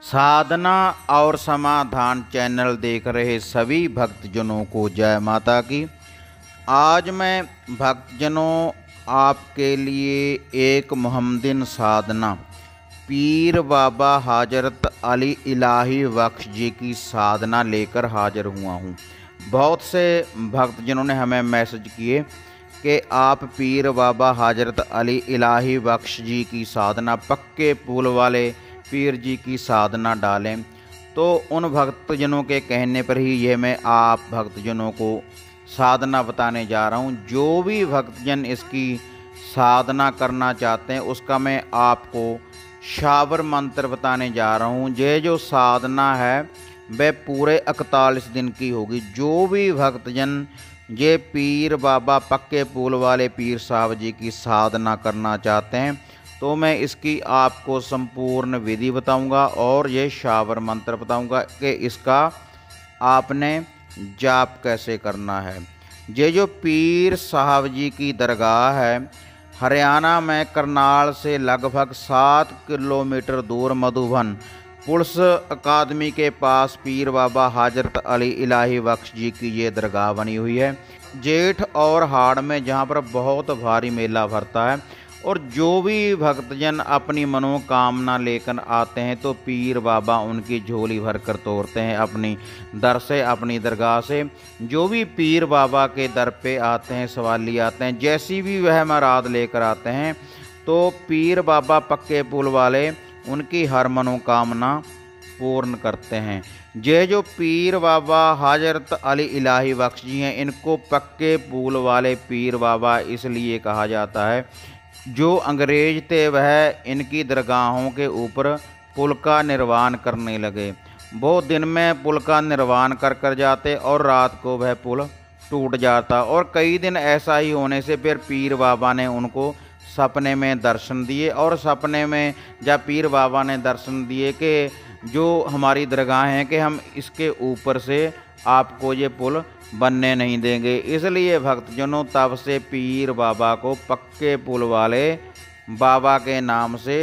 साधना और समाधान चैनल देख रहे सभी भक्तजनों को जय माता की। आज मैं भक्तजनों आपके लिए एक मुहम्मदिन साधना पीर बाबा हजरत अली इलाही बख्श जी की साधना लेकर हाजिर हुआ हूँ। बहुत से भक्तजनों ने हमें मैसेज किए कि आप पीर बाबा हजरत अली इलाही बख्श जी की साधना पक्के पुल वाले पीर जी की साधना डालें। तो उन भक्तजनों के कहने पर ही ये मैं आप भक्तजनों को साधना बताने जा रहा हूँ। जो भी भक्तजन इसकी साधना करना चाहते हैं उसका मैं आपको शावर मंत्र बताने जा रहा हूँ। ये जो साधना है वह पूरे 41 दिन की होगी। जो भी भक्तजन ये पीर बाबा पक्के पुल वाले पीर साहब जी की साधना करना चाहते हैं तो मैं इसकी आपको संपूर्ण विधि बताऊंगा और ये शावर मंत्र बताऊंगा कि इसका आपने जाप कैसे करना है। ये जो पीर साहब जी की दरगाह है हरियाणा में करनाल से लगभग 7 किलोमीटर दूर मधुबन पुलिस अकादमी के पास पीर बाबा हजरत अली इलाही बख्श जी की ये दरगाह बनी हुई है। जेठ और हाड़ में जहाँ पर बहुत भारी मेला भरता है और जो भी भक्तजन अपनी मनोकामना लेकर आते हैं तो पीर बाबा उनकी झोली भर कर तोड़ते हैं अपनी दर से, अपनी दरगाह से। जो भी पीर बाबा के दर पे आते हैं, सवाली आते हैं, जैसी भी वह मुराद लेकर आते हैं तो पीर बाबा पक्के पुल वाले उनकी हर मनोकामना पूर्ण करते हैं। ये जो पीर बाबा हजरत अली इलाही बख्श जी हैं इनको पक्के पुल वाले पीर बाबा इसलिए कहा जाता है। जो अंग्रेज थे वह इनकी दरगाहों के ऊपर पुल का निर्माण करने लगे। वो दिन में पुल का निर्माण कर जाते और रात को वह पुल टूट जाता और कई दिन ऐसा ही होने से फिर पीर बाबा ने उनको सपने में दर्शन दिए और सपने में जब पीर बाबा ने दर्शन दिए कि जो हमारी दरगाह हैं कि हम इसके ऊपर से आपको ये पुल बनने नहीं देंगे। इसलिए भक्तजनों तब से पीर बाबा को पक्के पुल वाले बाबा के नाम से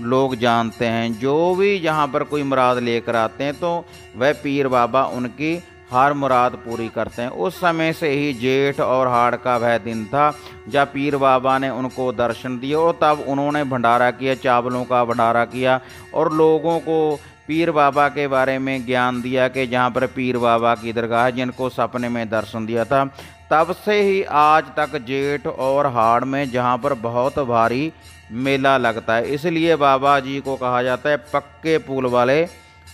लोग जानते हैं। जो भी यहाँ पर कोई मुराद लेकर आते हैं तो वह पीर बाबा उनकी हर मुराद पूरी करते हैं। उस समय से ही जेठ और हाड़ का वह दिन था जब पीर बाबा ने उनको दर्शन दिए और तब उन्होंने भंडारा किया, चावलों का भंडारा किया और लोगों को पीर बाबा के बारे में ज्ञान दिया कि जहाँ पर पीर बाबा की दरगाह जिनको सपने में दर्शन दिया था। तब से ही आज तक जेठ और हाड़ में जहाँ पर बहुत भारी मेला लगता है, इसलिए बाबा जी को कहा जाता है पक्के पुल वाले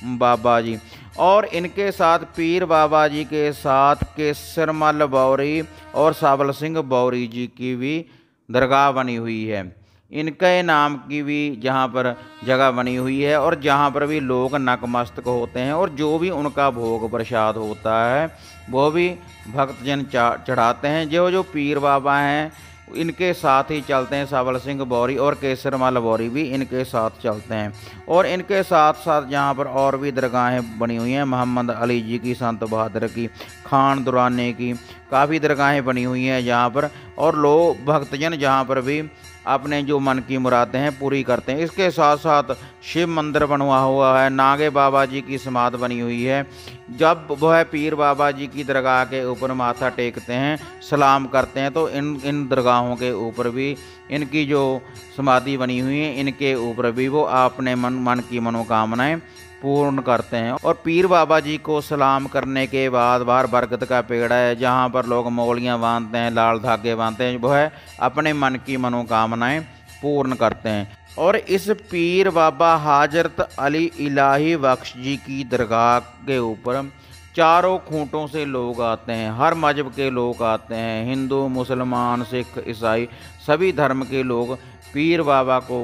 बाबा जी। और इनके साथ पीर बाबा जी के साथ केसरमल बौरी और साबल सिंह बौरी जी की भी दरगाह बनी हुई है। इनके नाम की भी जहाँ पर जगह बनी हुई है और जहाँ पर भी लोग नतमस्तक होते हैं और जो भी उनका भोग प्रसाद होता है वो भी भक्तजन चढ़ाते हैं। जो पीर बाबा हैं इनके साथ ही चलते हैं। साबल सिंह बौरी और केसरमल बौरी भी इनके साथ चलते हैं और इनके साथ साथ जहाँ पर और भी दरगाहें बनी हुई हैं। मोहम्मद अली जी की, संत बहादुर की, खान दुराने की काफ़ी दरगाहें बनी हुई हैं जहाँ पर, और लोग भक्तजन जहाँ पर भी अपने जो मन की मुरादें हैं पूरी करते हैं। इसके साथ साथ शिव मंदिर बनवा हुआ है, नागे बाबा जी की समाधि बनी हुई है। जब वह पीर बाबा जी की दरगाह के ऊपर माथा टेकते हैं, सलाम करते हैं तो इन दरगाहों के ऊपर भी इनकी जो समाधि बनी हुई है इनके ऊपर भी वो अपने मन की मनोकामनाएं पूर्ण करते हैं। और पीर बाबा जी को सलाम करने के बाद बाहर बरगद का पेड़ है जहाँ पर लोग मौलियाँ बांधते हैं, लाल धागे बांधते हैं, वह अपने मन की मनोकामनाएं पूर्ण करते हैं। और इस पीर बाबा हजरत अली इलाही बख्श जी की दरगाह के ऊपर चारों खूंटों से लोग आते हैं, हर मजहब के लोग आते हैं, हिंदू, मुसलमान, सिख, ईसाई सभी धर्म के लोग पीर बाबा को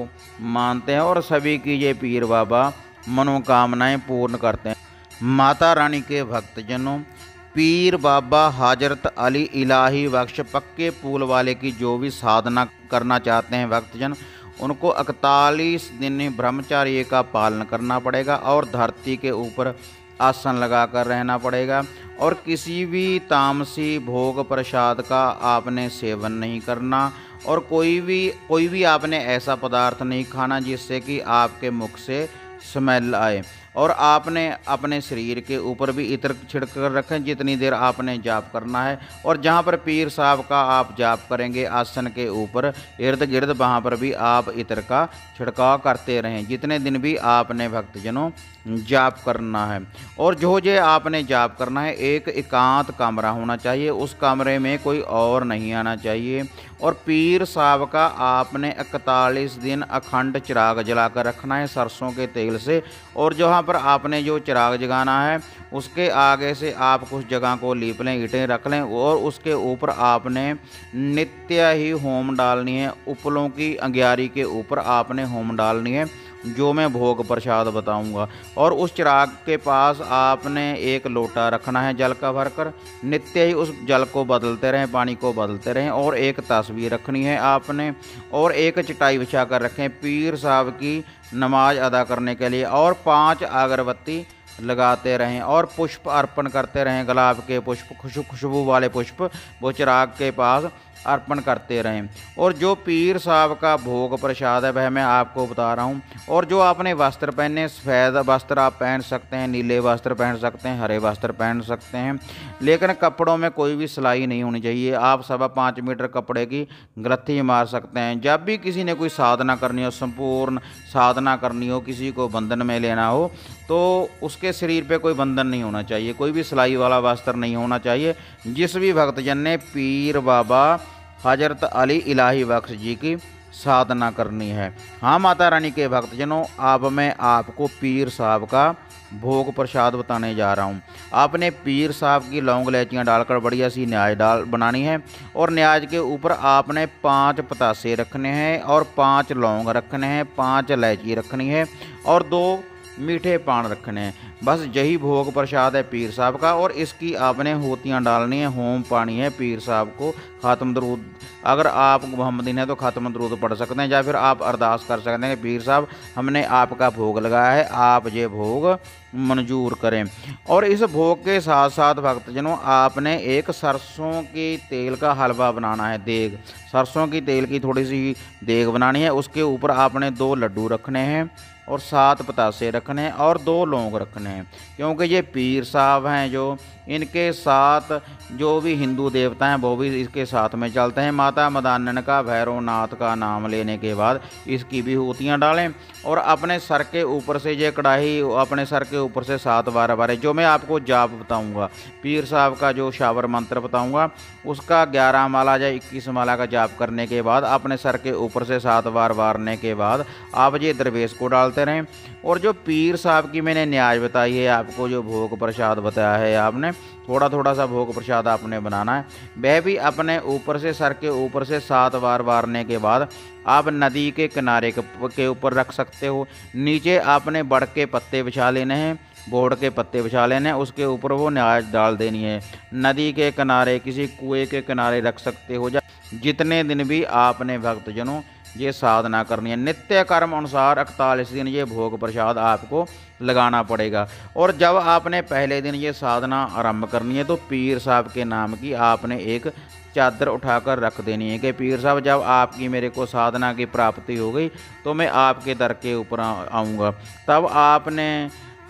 मानते हैं और सभी की ये पीर बाबा मनोकामनाएं पूर्ण करते हैं। माता रानी के भक्तजनों, पीर बाबा हजरत अली इलाही बख्श पक्के पुल वाले की जो भी साधना करना चाहते हैं भक्तजन उनको 41 दिन ब्रह्मचर्य का पालन करना पड़ेगा और धरती के ऊपर आसन लगाकर रहना पड़ेगा और किसी भी तामसी भोग प्रसाद का आपने सेवन नहीं करना और कोई भी आपने ऐसा पदार्थ नहीं खाना जिससे कि आपके मुख से स्मेल आए। और आपने अपने शरीर के ऊपर भी इत्र छिड़क कर रखें जितनी देर आपने जाप करना है। और जहाँ पर पीर साहब का आप जाप करेंगे आसन के ऊपर इर्द गिर्द, वहाँ पर भी आप इत्र का छिड़काव करते रहें जितने दिन भी आपने भक्तजनों जाप करना है। और जो आपने जाप करना है, एक एकांत कमरा होना चाहिए, उस कमरे में कोई और नहीं आना चाहिए। और पीर साहब का आपने 41 दिन अखंड चिराग जलाकर रखना है सरसों के तेल से। और जहाँ पर आपने जो चिराग जगाना है उसके आगे से आप कुछ जगह को लीप लें, ईंटें रख लें, और उसके ऊपर आपने नित्य ही होम डालनी है। उपलों की अंग्यारी के ऊपर आपने होम डालनी है, जो मैं भोग प्रसाद बताऊंगा। और उस चिराग के पास आपने एक लोटा रखना है जल का भरकर, नित्य ही उस जल को बदलते रहें, पानी को बदलते रहें। और एक तस्वीर रखनी है आपने, और एक चटाई बिछा कर रखें पीर साहब की नमाज अदा करने के लिए। और 5 अगरबत्ती लगाते रहें और पुष्प अर्पण करते रहें, गुलाब के पुष्प, खुशबू वाले पुष्प वो चिराग के पास अर्पण करते रहें। और जो पीर साहब का भोग प्रसाद है वह मैं आपको बता रहा हूँ। और जो आपने वस्त्र पहने, सफ़ेद वस्त्र आप पहन सकते हैं, नीले वस्त्र पहन सकते हैं, हरे वस्त्र पहन सकते हैं, लेकिन कपड़ों में कोई भी सिलाई नहीं होनी चाहिए। आप 5.25 मीटर कपड़े की गलथी मार सकते हैं। जब भी किसी ने कोई साधना करनी हो, संपूर्ण साधना करनी हो, किसी को बंधन में लेना हो, तो उसके शरीर पे कोई बंधन नहीं होना चाहिए, कोई भी सिलाई वाला वस्त्र नहीं होना चाहिए। जिस भी भक्तजन ने पीर बाबा हजरत अली इलाही बख्श जी की साधना करनी है। हाँ माता रानी के भक्तजनों, अब मैं आपको पीर साहब का भोग प्रसाद बताने जा रहा हूँ। आपने पीर साहब की लौंग इलायचियाँ डालकर बढ़िया सी न्याज बनानी है। और न्याज के ऊपर आपने 5 पतासे रखने हैं, और 5 लौंग रखने हैं, 5 इलायची रखनी है, और 2 मीठे पान रखने हैं। बस यही भोग प्रसाद है पीर साहब का। और इसकी आपने होतियाँ डालनी है, होम पानी है पीर साहब को। खात्म दरूद, अगर आप मोहम्मदीन है तो खात्म दरूद पढ़ सकते हैं, या फिर आप अरदास कर सकते हैं कि पीर साहब हमने आपका भोग लगाया है, आप ये भोग मंजूर करें। और इस भोग के साथ साथ भक्तजनों आपने एक सरसों की तेल का हलवा बनाना है, देग, सरसों की तेल की थोड़ी सी देग बनानी है। उसके ऊपर आपने 2 लड्डू रखने हैं, और 7 पतासे रखने हैं, और 2 लौंग रखने हैं। क्योंकि ये पीर साहब हैं, जो इनके साथ जो भी हिंदू देवता हैं वो भी इसके साथ में चलते हैं। माता मदानन का, भैरवनाथ का नाम लेने के बाद इसकी भी होतियाँ डालें। और अपने सर के ऊपर से ये कढ़ाई अपने सर के ऊपर से 7 बार बार, जो मैं आपको जाप बताऊंगा, पीर साहब का जो शावर मंत्र बताऊंगा, उसका 11 माला या 21 माला का जाप करने के बाद अपने सर के ऊपर से 7 बार वारने के बाद आप ये दरवेश को डालते रहें। और जो पीर साहब की मैंने न्याज बताई है आपको, जो भोग प्रसाद बताया है आपने, थोड़ा थोड़ा सा भोग प्रसाद आपने बनाना है, वह भी अपने ऊपर से, सर के ऊपर से 7 बार वारने के बाद आप नदी के किनारे के ऊपर रख सकते हो। नीचे आपने बड़ के पत्ते बिछा लेने हैं, बोड़ के पत्ते बिछा लेने हैं, उसके ऊपर वो न्याज डाल देनी है। नदी के किनारे, किसी कुएं के किनारे रख सकते हो। जितने दिन भी आपने भक्तजनों ये साधना करनी है, नित्य कर्म अनुसार 41 दिन ये भोग प्रसाद आपको लगाना पड़ेगा। और जब आपने पहले दिन ये साधना आरंभ करनी है तो पीर साहब के नाम की आपने एक चादर उठाकर रख देनी है कि पीर साहब जब आपकी मेरे को साधना की प्राप्ति हो गई तो मैं आपके दर के ऊपर आऊँगा। तब आपने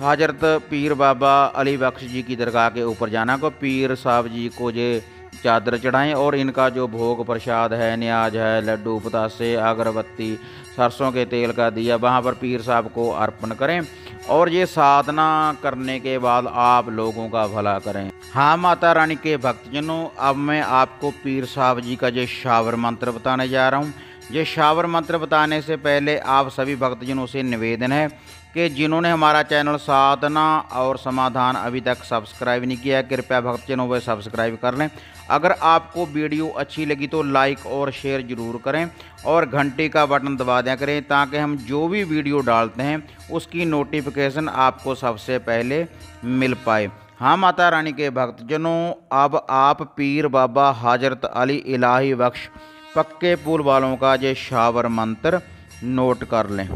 हजरत पीर बाबा अली बख्श जी की दरगाह के ऊपर जाना को पीर साहब जी को ये चादर चढ़ाएं, और इनका जो भोग प्रसाद है, न्याज है, लड्डू, पतासे, अगरबत्ती, सरसों के तेल का दिया, वहाँ पर पीर साहब को अर्पण करें। और ये साधना करने के बाद आप लोगों का भला करें। हाँ माता रानी के भक्तजनों, अब मैं आपको पीर साहब जी का ये शावर मंत्र बताने जा रहा हूँ। ये शावर मंत्र बताने से पहले आप सभी भक्तजनों से निवेदन है कि जिन्होंने हमारा चैनल साधना और समाधान अभी तक सब्सक्राइब नहीं किया, कृपया भक्तजनों वह सब्सक्राइब कर लें। अगर आपको वीडियो अच्छी लगी तो लाइक और शेयर ज़रूर करें, और घंटी का बटन दबा दिया करें, ताकि हम जो भी वीडियो डालते हैं उसकी नोटिफिकेशन आपको सबसे पहले मिल पाए। हाँ माता रानी के भक्तजनों, अब आप पीर बाबा हजरत अली इलाही बख्श पक्के पुल वालों का ये शावर मंत्र नोट कर लें।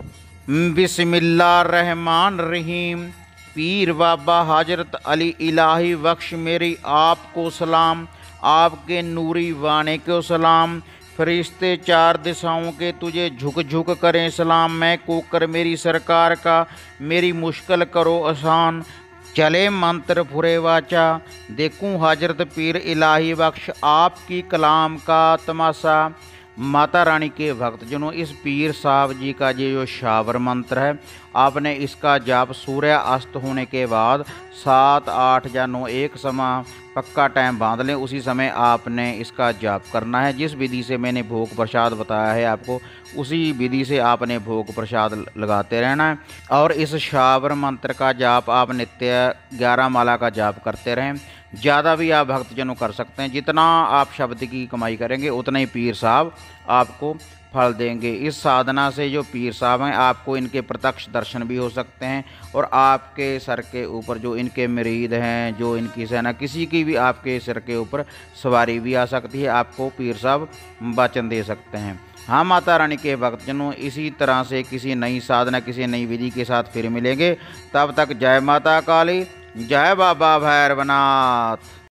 बिस्मिल्लाहिर्रहमान रहीम। पीर बाबा हजरत अली इलाही बख्श मेरी आपको सलाम, आपके नूरी वाणी को सलाम, फरिश्ते चार दिशाओं के तुझे झुक झुक करें सलाम। मैं कोकर मेरी सरकार का, मेरी मुश्किल करो आसान। चले मंत्र फुरे वाचा, देखूं हजरत पीर इलाही बख्श आपकी कलाम का तमाशा। माता रानी के भक्तजनों, इस पीर साहब जी का ये जो शावर मंत्र है, आपने इसका जाप सूर्य अस्त होने के बाद 7, 8 या 9 एक समय पक्का टाइम बांध लें, उसी समय आपने इसका जाप करना है। जिस विधि से मैंने भोग प्रसाद बताया है आपको, उसी विधि से आपने भोग प्रसाद लगाते रहना है। और इस शावर मंत्र का जाप आप नित्य 11 माला का जाप करते रहें। ज़्यादा भी आप भक्तजनों कर सकते हैं। जितना आप शब्द की कमाई करेंगे उतना ही पीर साहब आपको फल देंगे। इस साधना से जो पीर साहब हैं, आपको इनके प्रत्यक्ष दर्शन भी हो सकते हैं और आपके सर के ऊपर जो इनके मुरीद हैं, जो इनकी सेना, किसी की भी आपके सिर के ऊपर सवारी भी आ सकती है। आपको पीर साहब वचन दे सकते हैं। हाँ माता रानी के भक्तजनों, इसी तरह से किसी नई साधना, किसी नई विधि के साथ फिर मिलेंगे। तब तक जय माता काली, जय बाबा भैरवनाथ।